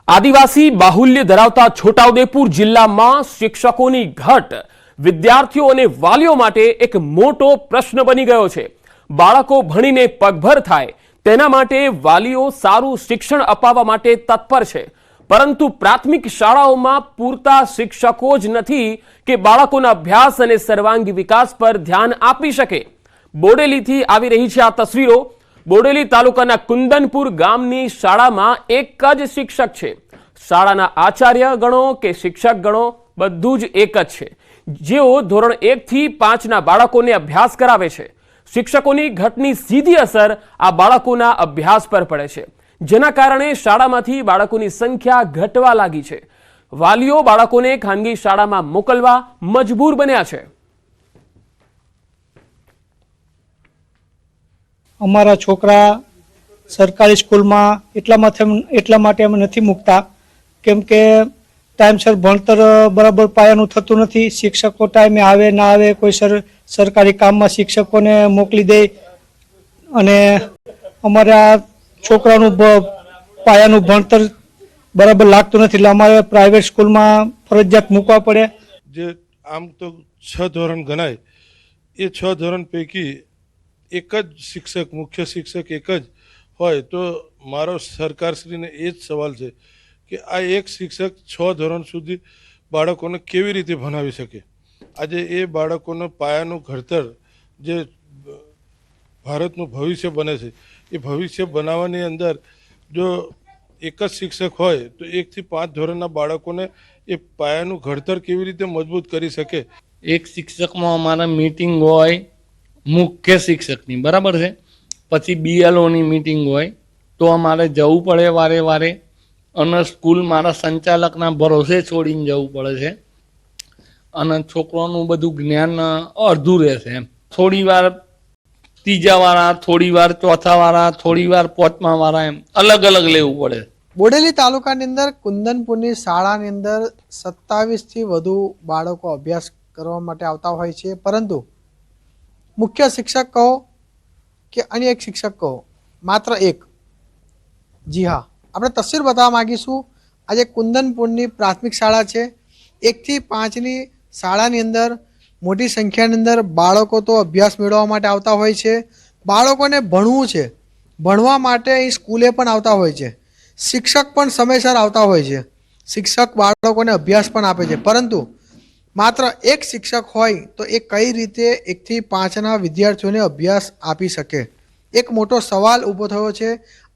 આદિવાસી બાહુલ્ય ધરાવતા છોટાઉદેપુર જિલ્લામાં શિક્ષકોની ઘટ વિદ્યાર્થીઓ અને વાલીઓ માટે એક મોટો પ્રશ્ન બની ગયો છે। બાળકો ભણીને પગભર થાય તેના માટે વાલીઓ સારું શિક્ષણ અપાવવા માટે તત્પર છે, પરંતુ પ્રાથમિક શાળાઓમાં પૂરતા શિક્ષકો જ નથી કે બાળકોના અભ્યાસ અને સર્વાંગી વિકાસ પર ધ્યાન આપી શકે। બોડેલીથી આવી રહી છે આ તસવીરો। બોડેલી તાલુકાના કુંદનપુર ગામની શાળામાં એક જ શિક્ષક છે। શાળાના આચાર્ય ગણો કે શિક્ષક ગણો બધું જ એક જ છે, જેઓ ધોરણ 1 થી 5 ના બાળકોને અભ્યાસ કરાવે છે। શિક્ષકોની ઘટની સીધી અસર આ બાળકોના અભ્યાસ પર પડે છે, જેના કારણે શાળામાંથી બાળકોની સંખ્યા ઘટવા લાગી છે। વાલીઓ બાળકોને ખાનગી શાળામાં મોકલવા મજબૂર બન્યા છે। અમારા છોકરા સરકારી સ્કૂલમાં એટલા માટે અમે નથી મૂકતા કેમ કે ટાઈમસર ભણતર બરાબર પાયાનું થતું નથી। શિક્ષકો ટાઈમે આવે ના આવે, કોઈ સરકારી કામમાં શિક્ષકોને મોકલી દે અને અમારા છોકરાનું પાયાનું ભણતર બરાબર લાગતું નથી, એટલે અમારે પ્રાઇવેટ સ્કૂલમાં ફરજિયાત મૂકવા પડે। જે આમ તો 6 ધોરણ ગણાય, એ 6 ધોરણ પૈકી એક જ શિક્ષક, મુખ્ય શિક્ષક એક જ હોય, તો મારો સરકારશ્રીને એ જ સવાલ છે કે આ એક શિક્ષક 6 ધોરણ સુધી બાળકોને કેવી રીતે ભણાવી શકે। આજે એ બાળકોનો પાયાનું ઘડતર જે ભારતનું ભવિષ્ય બને છે, એ ભવિષ્ય બનાવવાની અંદર જો એક જ શિક્ષક હોય તો 1 થી 5 ધોરણના બાળકોને એ પાયાનું ઘડતર કેવી રીતે મજબૂત કરી શકે। એક શિક્ષકમાં અમારા મીટિંગ હોય મુખ્ય શિક્ષકની, બરાબર છે, પછી બીએલઓની મીટિંગ હોય તો અમારે જવું પડે વારે વારે, અને સ્કૂલ મારા સંચાલકના ભરોસે છોડીને જવું પડે છે, અને છોકરાનું બધું જ્ઞાન અડધું રહેશે એમ। થોડી વાર ત્રીજા વાળા, થોડી વાર ચોથા વાળા, થોડી વાર પાંચમા વાળા, એમ અલગ અલગ લેવું પડે। બોડેલી તાલુકાની અંદર કુંદનપુરની શાળાની અંદર 27થી વધુ બાળકો અભ્યાસ કરવા માટે આવતા હોય છે, પરંતુ મુખ્ય શિક્ષક કહો કે અન્ય એક શિક્ષક કહો, માત્ર એક। જી હા, આપણે તસવીર બતાવવા માગીશું। આજે કુંદનપુરની પ્રાથમિક શાળા છે। 1 થી 5ની શાળાની અંદર મોટી સંખ્યાની અંદર બાળકો તો અભ્યાસ મેળવવા માટે આવતા હોય છે। બાળકોને ભણવું છે, ભણવા માટે અહીં સ્કૂલે પણ આવતા હોય છે। શિક્ષક પણ સમયસર આવતા હોય છે, શિક્ષક બાળકોને અભ્યાસ પણ આપે છે, પરંતુ માત્ર એક શિક્ષક હોય તો એ કઈ રીતે 1 થી 5ના વિદ્યાર્થીઓને અભ્યાસ આપી શકે? એક મોટો સવાલ ઊભો થયો છે।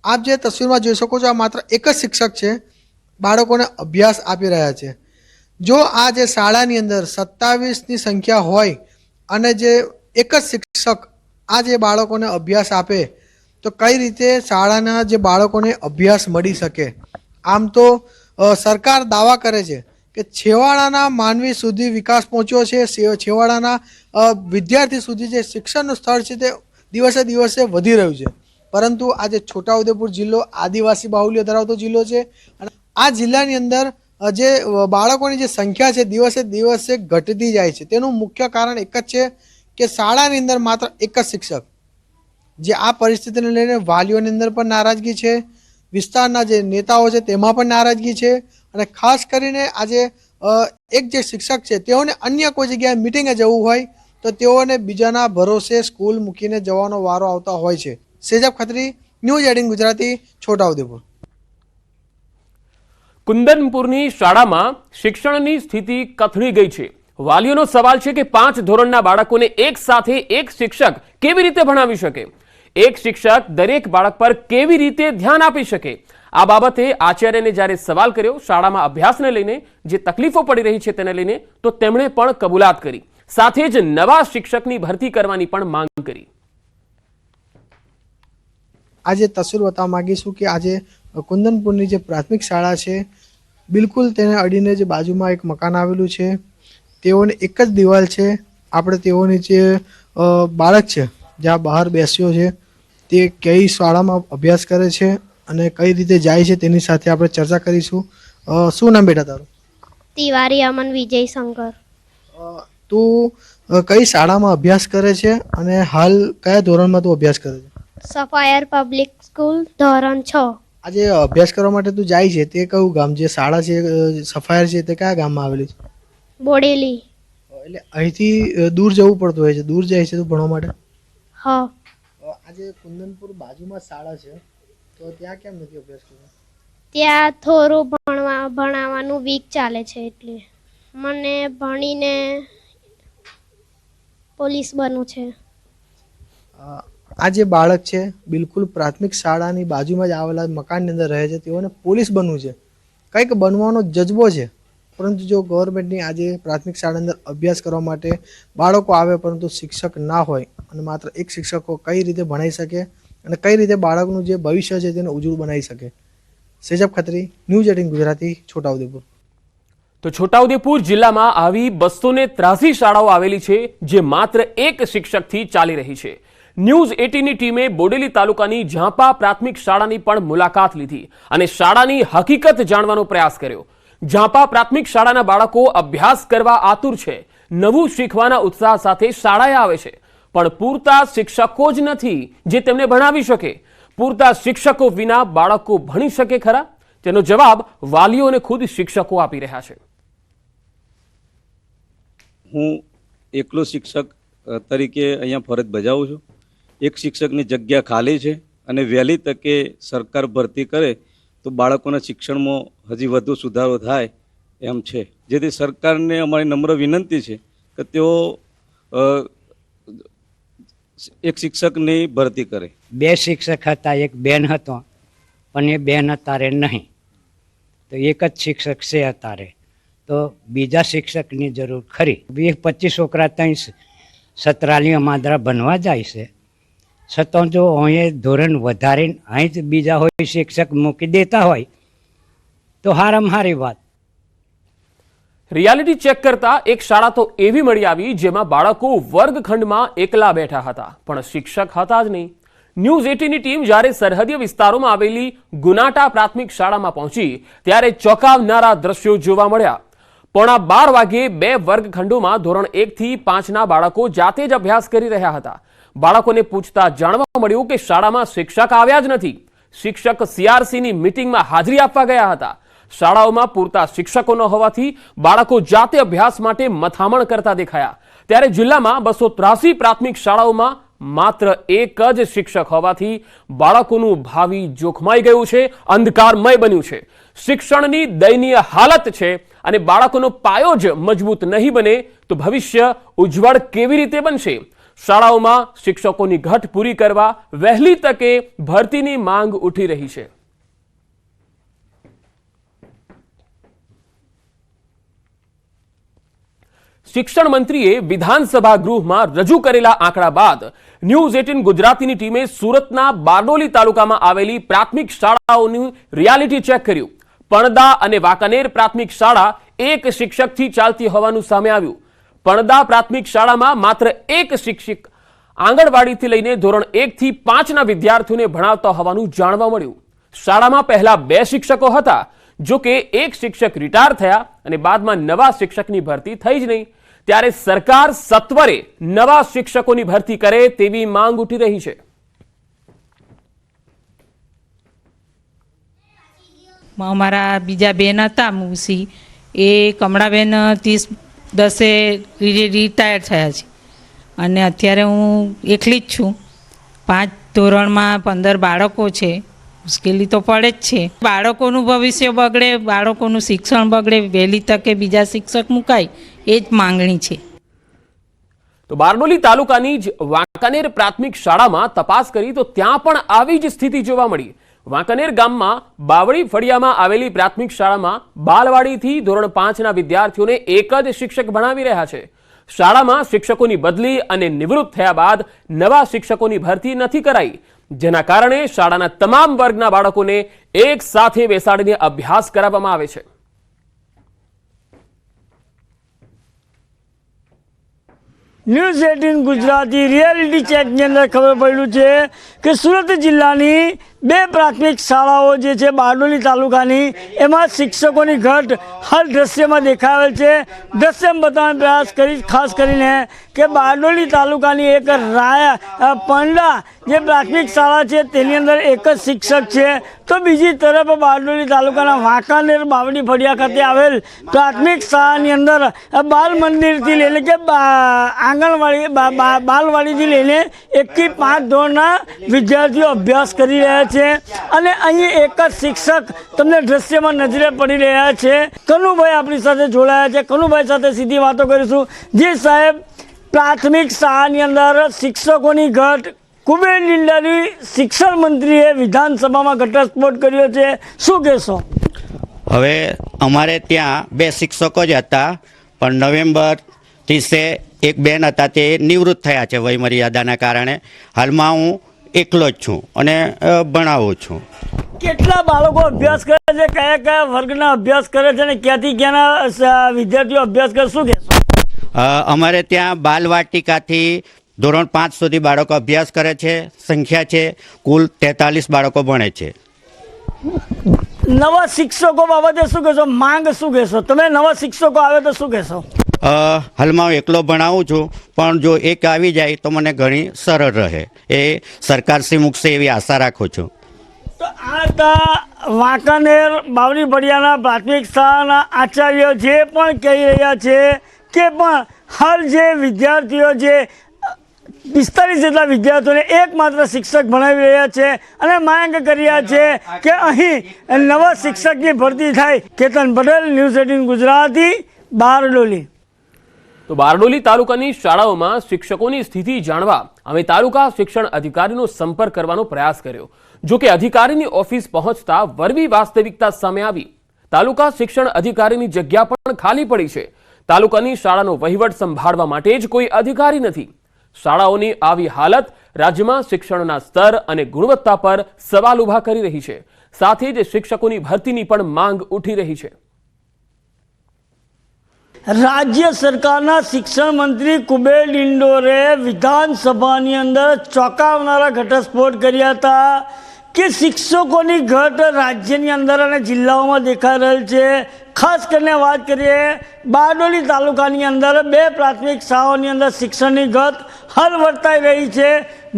આપ જે તસવીરમાં જોઈ શકો છો, આ માત્ર એક જ શિક્ષક છે, બાળકોને અભ્યાસ આપી રહ્યા છે। જો આ જે શાળાની અંદર 27ની સંખ્યા હોય અને જે એક જ શિક્ષક આ જે બાળકોને અભ્યાસ આપે તો કઈ રીતે શાળાના જે બાળકોને અભ્યાસ મળી શકે? આમ તો સરકાર દાવા કરે છે કે છેવાડાના માનવી સુધી વિકાસ પહોંચ્યો છે, છેવાડાના વિદ્યાર્થી સુધી જે શિક્ષણનું સ્તર છે તે દિવસે દિવસે વધી રહ્યું છે, પરંતુ આજે છોટાઉદેપુર જિલ્લો આદિવાસી બાહુલ્ય ધરાવતો જિલ્લો છે, અને આ જિલ્લાની અંદર જે બાળકોની જે સંખ્યા છે દિવસે દિવસે ઘટતી જાય છે। તેનું મુખ્ય કારણ એક જ છે કે શાળાની અંદર માત્ર એક જ શિક્ષક। જે આ પરિસ્થિતિને લઈને વાલીઓની અંદર પણ નારાજગી છે, વિસ્તારના જે નેતાઓ છે તેમાં પણ નારાજગી છે, અને ખાસ કરીને આજે એક જે શિક્ષક છે તેઓને અન્ય કોઈ જગ્યાએ મિટિંગે જવું હોય તો તેઓને બીજાના ભરોસે સ્કૂલ મૂકીને જવાનો વારો આવતા હોય છે। સેજબ ખત્રી, ન્યૂઝ 18 ગુજરાતી, છોટાઉદેપુર। કુંદનપુરની શાળામાં શિક્ષણની સ્થિતિ કથળી ગઈ છે। વાલીઓનો સવાલ છે કે 5 ધોરણના બાળકોને એક સાથે એક શિક્ષક કેવી રીતે ભણાવી શકે? એક શિક્ષક દરેક બાળક પર કેવી રીતે ધ્યાન આપી શકે? આ બાબતે આચાર્યને જ્યારે સવાલ કર્યો શાળામાં અભ્યાસને લઈને જે તકલીફો પડી રહી છે તેને લઈને, તો તેમણે પણ કબૂલાત કરી, સાથે જ નવા શિક્ષકની ભરતી કરવાની પણ માંગ કરી। આજે તસવીર બતાવવા માગીશું કે આજે કુંદનપુરની જે પ્રાથમિક શાળા છે, બિલકુલ તેને અડીને જે બાજુમાં એક મકાન આવેલું છે, તેઓને એક જ દિવાલ છે। આપણે તેઓની જે બાળક છે જ્યાં બહાર બેસ્યો છે તે કઈ શાળામાં અભ્યાસ કરે છે અને કઈ રીતે જાય છે તેની સાથે આપણે ચર્ચા કરીશું। શું નામ બેટા તારું? तिवारी अमन विजय शंकर। તું કઈ શાળામાં અભ્યાસ કરે છે અને હાલ કયા ધોરણમાં તું અભ્યાસ કરે છે? सफायर पब्लिक स्कूल धोरण 6। આજે અભ્યાસ કરવા માટે તું જાય છે તે કયું ગામ, જે શાળા છે સફાયર છે તે કયા ગામમાં આવેલી છે? બોડેલી. એટલે અહીંથી દૂર જવું પડતું હોય છે, દૂર જાય છે તું ભણવા માટે? હ. આજે કુંદનપુર બાજુમાં શાળા છે તો ત્યાં કેમ નથી અભ્યાસ કરતો? ત્યાં થોડું ભણાવવાનું વીક ચાલે છે એટલે મને ભણીને પોલીસ બનવું છે. આ જે બાળક છે બિલકુલ પ્રાથમિક શાળાની બાજુમાં જ આવેલા મકાનની અંદર રહે છે, તેઓને પોલીસ બનવું છે, કંઈક બનવાનો જજ્બો છે, પરંતુ જો ગવર્મેન્ટની આજે પ્રાથમિક શાળાની અંદર અભ્યાસ કરવા માટે બાળકો આવે પરંતુ શિક્ષક ના હોય અને માત્ર એક શિક્ષકો કઈ રીતે ભણાવી શકે અને કઈ રીતે બાળકનું જે ભવિષ્ય છે તેને ઉજળું બનાવી શકે. સેજબ ખત્રી, ન્યૂઝ 18 ગુજરાતી, છોટાઉદેપુર. તો છોટાઉદેપુર જિલ્લામાં આવી 283 શાળાઓ આવેલી છે જે માત્ર એક શિક્ષકથી ચાલી રહી છે. ન્યૂઝ 18ની ટીમે બોડેલી તાલુકાની ઝાંપા પ્રાથમિક શાળાની પણ મુલાકાત લીધી અને શાળાની હકીકત જાણવાનો પ્રયાસ કર્યો. ઝાંપા પ્રાથમિક શાળાના બાળકો અભ્યાસ કરવા આતુર છે, નવું શીખવાના ઉત્સાહ સાથે શાળાએ આવે છે, પણ પૂરતા શિક્ષકો જ નથી જે તેમને ભણાવી શકે. પૂરતા શિક્ષકો વિના બાળકો ભણી શકે ખરા? તેનો જવાબ વાલીઓ અને ખુદ શિક્ષકો આપી રહ્યા છે. હું એકલો શિક્ષક તરીકે અહીંયા ફરજ બજાવું છું. એક શિક્ષકની જગ્યા ખાલી છે અને વહેલી તકે સરકાર ભરતી કરે તો બાળકોના શિક્ષણમાં હજી વધુ સુધારો થાય એમ છે. જેથી સરકારને અમારી નમ્ર વિનંતી છે કે તેઓ એક શિક્ષકની ભરતી કરે. 2 શિક્ષક હતા, એક બેન હતો પણ એ બેન અત્યારે નહીં, તો એક જ શિક્ષક છે અત્યારે, તો બીજા શિક્ષકની જરૂર ખરી. 25 છોકરા ત્યાં સતરાલી અમાદરા બનવા જાય છે, છતાં જો અહીં ધોરણ વધારીને અહીં જ બીજા હોય શિક્ષક મૂકી દેતા હોય તો હારામાં હારી વાત. રિયાલિટી ચેક કરતા એક શાળા તો એવી મળી આવી જેમાં બાળકો વર્ગખંડમાં એકલા બેઠા હતા પણ શિક્ષક હતા જ નહીં. ન્યૂઝ 18ની ટીમ જ્યારે સરહદીય વિસ્તારોમાં આવેલી ગુનાટા પ્રાથમિક શાળામાં પહોંચી ત્યારે ચોંકાવનારા દ્રશ્યો જોવા મળ્યા. 11:15 વાગ્યે 2 વર્ગખંડોમાં ધોરણ 1 થી 5ના બાળકો જાતે જ અભ્યાસ કરી રહ્યા હતા. બાળકોને પૂછતા જાણવા મળ્યું કે શાળામાં શિક્ષક આવ્યા જ નથી. શિક્ષક CRCની મીટિંગમાં હાજરી આપવા ગયા હતા. શાળાઓમાં પૂરતા શિક્ષકો ન હોવાથી બાળકો જાતે અભ્યાસ માટે મથામણ કરતા દેખાયા. ત્યારે જિલ્લામાં 283 પ્રાથમિક શાળાઓમાં માત્ર એક જ શિક્ષક હોવાથી બાળકોનું ભાવિ જોખમાઈ ગયું છે, અંધકારમય બન્યું છે. શિક્ષણની દયનીય હાલત છે અને બાળકોનો પાયો જ મજબૂત નહીં બને તો ભવિષ્ય ઉજ્જવળ કેવી રીતે બનશે? શાળાઓમાં શિક્ષકોની ઘટ પૂરી કરવા વહેલી તકે ભરતીની માંગ ઉઠી રહી છે. શિક્ષણ મંત્રીએ વિધાનસભા ગૃહમાં રજૂ કરેલા આંકડા બાદ ન્યૂઝ 18 ગુજરાતીની ટીમે સુરતના બારડોલી તાલુકામાં આવેલી પ્રાથમિક શાળાઓનું રિયાલિટી ચેક કર્યું. પણદા અને વાંકાનેર પ્રાથમિક શાળા એક શિક્ષકથી ચાલતી હોવાનું સામે આવ્યું. પણદા પ્રાથમિક શાળામાં માત્ર એક શિક્ષક આંગણવાડીથી લઈને ધોરણ 1 થી 5ના વિદ્યાર્થીઓને ભણાવતા હોવાનું જાણવા મળ્યું. શાળામાં પહેલા 2 શિક્ષકો હતા, જો કે એક શિક્ષક રિટાયર થયા અને બાદમાં નવા શિક્ષકની ભરતી થઈ જ નહીં. ત્યારે સરકાર સત્વરે નવા શિક્ષકોની ભરતી કરે તેવી માંગ ઉઠી રહી છે. અમારા બીજા બેન હતા મુસી, એ કમળાબેન 30-10 રિટાયર થયા છે અને અત્યારે હું એકલી જ છું. 5 ધોરણમાં 15 બાળકો છે, મુશ્કેલી તો પડે જ છે. બાળકોનું ભવિષ્ય બગડે, બાળકોનું શિક્ષણ બગડે, વહેલી તકે બીજા શિક્ષક મુકાય એ જ માંગણી છે. તો બારડોલી તાલુકાની જ વાંકાનેર પ્રાથમિક શાળામાં તપાસ કરી તો ત્યાં પણ આવી જ સ્થિતિ જોવા મળી. વાંકાનેર ગામમાં બાવળી ફળિયામાં આવેલી પ્રાથમિક શાળામાં બાલવાડીથી ધોરણ 5ના વિદ્યાર્થીઓને એક જ શિક્ષક ભણાવી રહ્યા છે. શાળામાં શિક્ષકોની બદલી અને નિવૃત્ત થયા બાદ નવા શિક્ષકોની ભરતી નથી કરાઈ, જેના કારણે શાળાના તમામ વર્ગના બાળકોને એક સાથે બેસાડીને અભ્યાસ કરાવવામાં આવે છે. ન્યૂઝ 18 ગુજરાતી રિયાલિટી ચેકની અંદર ખબર પડ્યું છે કે સુરત જિલ્લાની બે પ્રાથમિક શાળાઓ જે છે બારડોલી તાલુકાની એમાં શિક્ષકોની ઘટ હાલ દ્રશ્યમાં દેખાવેલ છે. દ્રશ્યમાં બતાવવાનો પ્રયાસ કરી ખાસ કરીને કે બારડોલી તાલુકાની એક પંડા જે પ્રાથમિક શાળા છે તેની અંદર એક જ શિક્ષક છે, તો બીજી તરફ બારડોલી તાલુકાના વાંકાનેર બાવડી ફળિયા ખાતે આવેલ પ્રાથમિક શાળાની અંદર બાલ મંદિરથી લઈને કે આંગણવાડી બાલવાડીથી લઈને 1 થી 5 ધોરણના વિદ્યાર્થીઓ અભ્યાસ કરી રહ્યા છે. અને અહીં એક જ શિક્ષક તમને દ્રશ્યમાં નજરે પડી રહ્યા છે. કનુભાઈ આપણી સાથે જોડાયા છે. કનુભાઈ સાથે સીધી વાતો કરીશું. જી સાહેબ, પ્રાથમિક શાળાની અંદર શિક્ષકોની ઘટ કુબેર લિંડાની શિક્ષણ મંત્રીએ વિધાનસભામાં ઘટસ્ફોટ કર્યો છે, શું કહેશો? હવે અમારે ત્યાં 2 શિક્ષકો જ હતા, પણ નવેમ્બરથી એક બેન હતા તે નિવૃત્ત થયા છે વયમર્યાદાના કારણે. હાલમાં હું એકલો જ છું અને ભણાવું છું. કેટલા બાળકો અભ્યાસ કરે છે, કયા કયા વર્ગના અભ્યાસ કરે છે અને ક્યાંથી ક્યાંના વિદ્યાર્થીઓ અભ્યાસ કરે, શું કહેશો? અમારે ત્યાં બાલવાટિકાથી ધોરણ 5 સુધી બાળકો અભ્યાસ કરે છે. સંખ્યા છે કુલ 43 બાળકો ભણે છે. નવા શિક્ષકો બાબતે શું કહેશો? માંગ શું કહેશો? તમે નવા શિક્ષકો આવે તો શું કહેશો? હાલમાં હું એકલો ભણાવું છું, પણ જો એક આવી જાય તો મને ઘણી સરળ રહે. એ સરકારશ્રી મૂકશે એવી આશા રાખું છું. તો આ હતા વાંકાનેર બાવડી ફળિયાના પ્રાથમિક શાળાના આચાર્ય જે પણ કહી રહ્યા છે કે પણ હાલ જે વિદ્યાર્થીઓ જે 45 જેટલા વિદ્યાર્થીઓને એકમાત્ર શિક્ષક ભણાવી રહ્યા છે અને માંગ કરી રહ્યા છે કે અહીં નવા શિક્ષકની ભરતી થાય. કેતન પટેલ, ન્યૂઝ 18 ગુજરાતી, બારડોલી. તો બારડોલી તાલુકાની શાળાઓમાં શિક્ષકોની સ્થિતિ જાણવા અમે તાલુકા શિક્ષણ અધિકારીનો સંપર્ક કરવાનો પ્રયાસ કર્યો. જો કે અધિકારીની ઓફિસ પહોંચતા વરવી વાસ્તવિકતા સામે આવી. તાલુકા શિક્ષણ અધિકારીની જગ્યા પણ ખાલી પડી છે. તાલુકાની શાળાનો વહીવટ સંભાળવા માટે જ કોઈ અધિકારી નથી. શાળાઓની આવી હાલત રાજ્યમાં શિક્ષણના સ્તર અને ગુણવત્તા પર સવાલ ઉભા કરી રહી છે. સાથે જ શિક્ષકોની ભરતીની પણ માંગ ઉઠી રહી છે. રાજ્ય સરકારના શિક્ષણ મંત્રી કુબેર ડિંડોરે વિધાનસભાની અંદર ચોંકાવનારા ઘટસ્ફોટ કર્યા હતા કે શિક્ષકોની ઘટ રાજ્યની અંદર અને જિલ્લાઓમાં દેખાઈ રહેલ છે. ખાસ કરીને વાત કરીએ બારડોલી તાલુકાની અંદર 2 પ્રાથમિક શાળાઓની અંદર શિક્ષણની ઘટ હાલ વર્તાઈ રહી છે.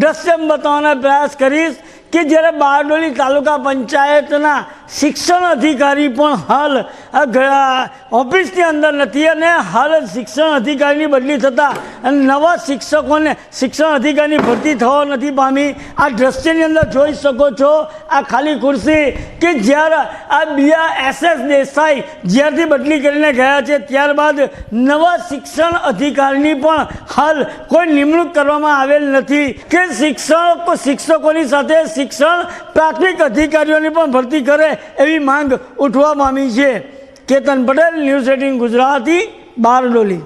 દ્રશ્ય બતાવવાનો પ્રયાસ કરીશ કે જ્યારે બારડોલી તાલુકા પંચાયતના શિક્ષણ અધિકારી પણ હાલ ઓફિસની અંદર નથી અને હાલ શિક્ષણ અધિકારીની બદલી થતાં નવા શિક્ષકોને શિક્ષણ અધિકારીની ભરતી થવા નથી પામી. આ દ્રશ્યની અંદર જોઈ શકો છો આ ખાલી ખુરશી કે જ્યારે આ બીઆર SS દેસાઈ જ્યારથી બદલી કરીને ગયા છે ત્યારબાદ નવા શિક્ષણ અધિકારીની પણ હાલ કોઈ નિમણૂક કરવામાં આવેલ નથી કે શિક્ષકોની સાથે શિક્ષણ પ્રાથમિક અધિકારીઓની પણ ભરતી કરે એવી માંગ ઉઠવા પામી છે. કેતન પટેલ, ન્યૂઝ 18 ગુજરાતી, બારડોલી.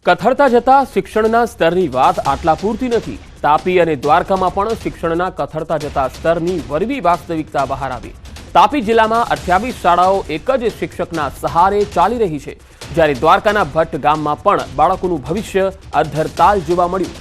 કથળતા જતા શિક્ષણના સ્તરની વાત આટલા પૂરતી નથી. તાપી અને દ્વારકામાં પણ શિક્ષણના કથળતા જતા સ્તરની વરવી વાસ્તવિકતા બહાર આવી. તાપી જિલ્લામાં 28 શાળાઓ એક જ શિક્ષકના સહારે ચાલી રહી છે, જ્યારે દ્વારકાના ભટ્ટ ગામમાં પણ બાળકોનું ભવિષ્ય અધ્ધરતાલ જોવા મળ્યું.